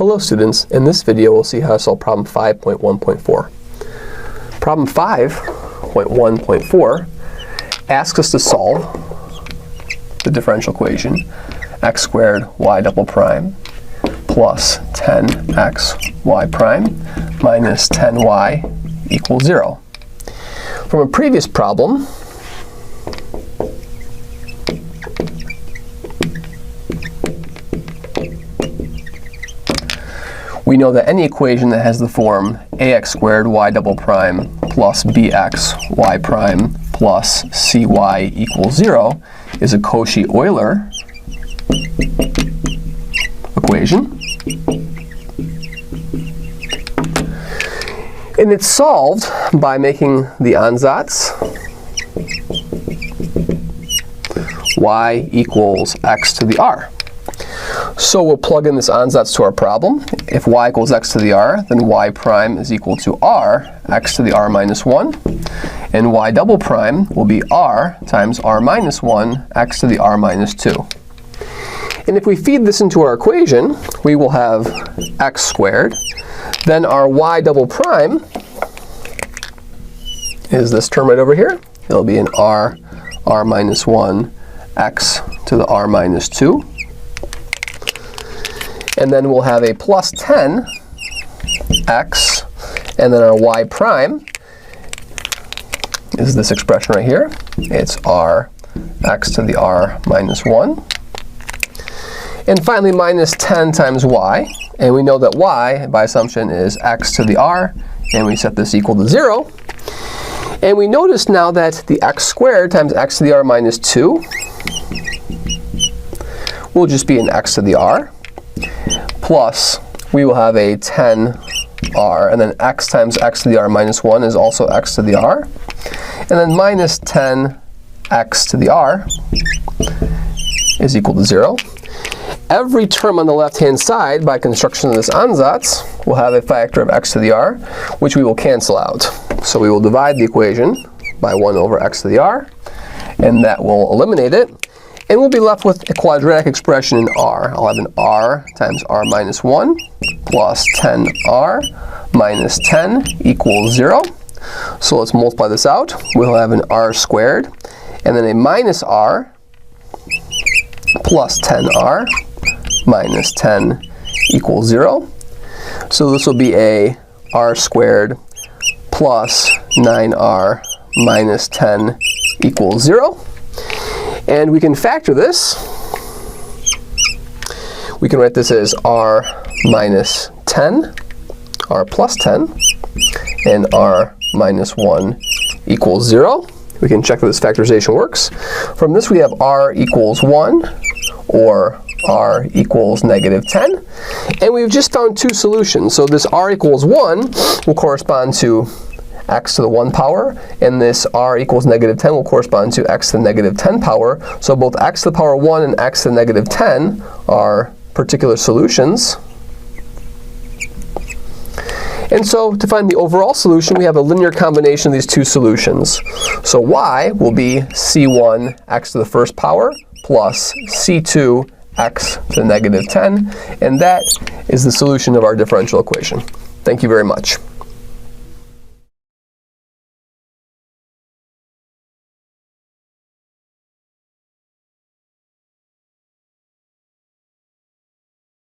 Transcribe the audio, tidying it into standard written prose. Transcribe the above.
Hello students, in this video we'll see how to solve problem 5.1.4. Problem 5.1.4 asks us to solve the differential equation x squared y double prime plus 10x y prime minus 10y equals 0. From a previous problem, we know that any equation that has the form ax squared y double prime plus bx y prime plus cy equals 0 is a Cauchy Euler equation. And it's solved by making the ansatz y equals x to the r. So we'll plug in this ansatz to our problem. If y equals x to the r, then y prime is equal to r, x to the r minus 1. And y double prime will be r times r minus 1, x to the r minus 2. And if we feed this into our equation, we will have x squared. Then our y double prime is this term right over here. It'll be an r minus 1, x to the r minus 2. And then we'll have a plus 10 x, and then our y prime is this expression right here. It's r x to the r minus 1. And finally, minus 10 times y. And we know that y, by assumption, is x to the r. And we set this equal to 0. And we notice now that the x squared times x to the r minus 2 will just be an x to the r. Plus, we will have a 10r, and then x times x to the r minus 1 is also x to the r. And then minus 10x to the r is equal to 0. Every term on the left-hand side, by construction of this ansatz, will have a factor of x to the r, which we will cancel out. So we will divide the equation by 1 over x to the r, and that will eliminate it. And we'll be left with a quadratic expression in r. I'll have an r times r minus 1 plus 10r minus 10 equals 0. So let's multiply this out. We'll have an r squared, and then a minus r plus 10r minus 10 equals 0. So this will be a r squared plus 9r minus 10 equals 0. And we can factor this. We can write this as r minus 10, r plus 10, and r minus 1 equals 0. We can check that this factorization works. From this we have r equals 1, or r equals negative 10. And we've just found two solutions. So this r equals 1 will correspond to x to the 1 power, and this r equals negative 10 will correspond to x to the negative 10 power. So both x to the power 1 and x to the negative 10 are particular solutions. And so to find the overall solution, we have a linear combination of these two solutions. So y will be c1 x to the first power plus c2 x to the negative 10, and that is the solution of our differential equation. Thank you very much.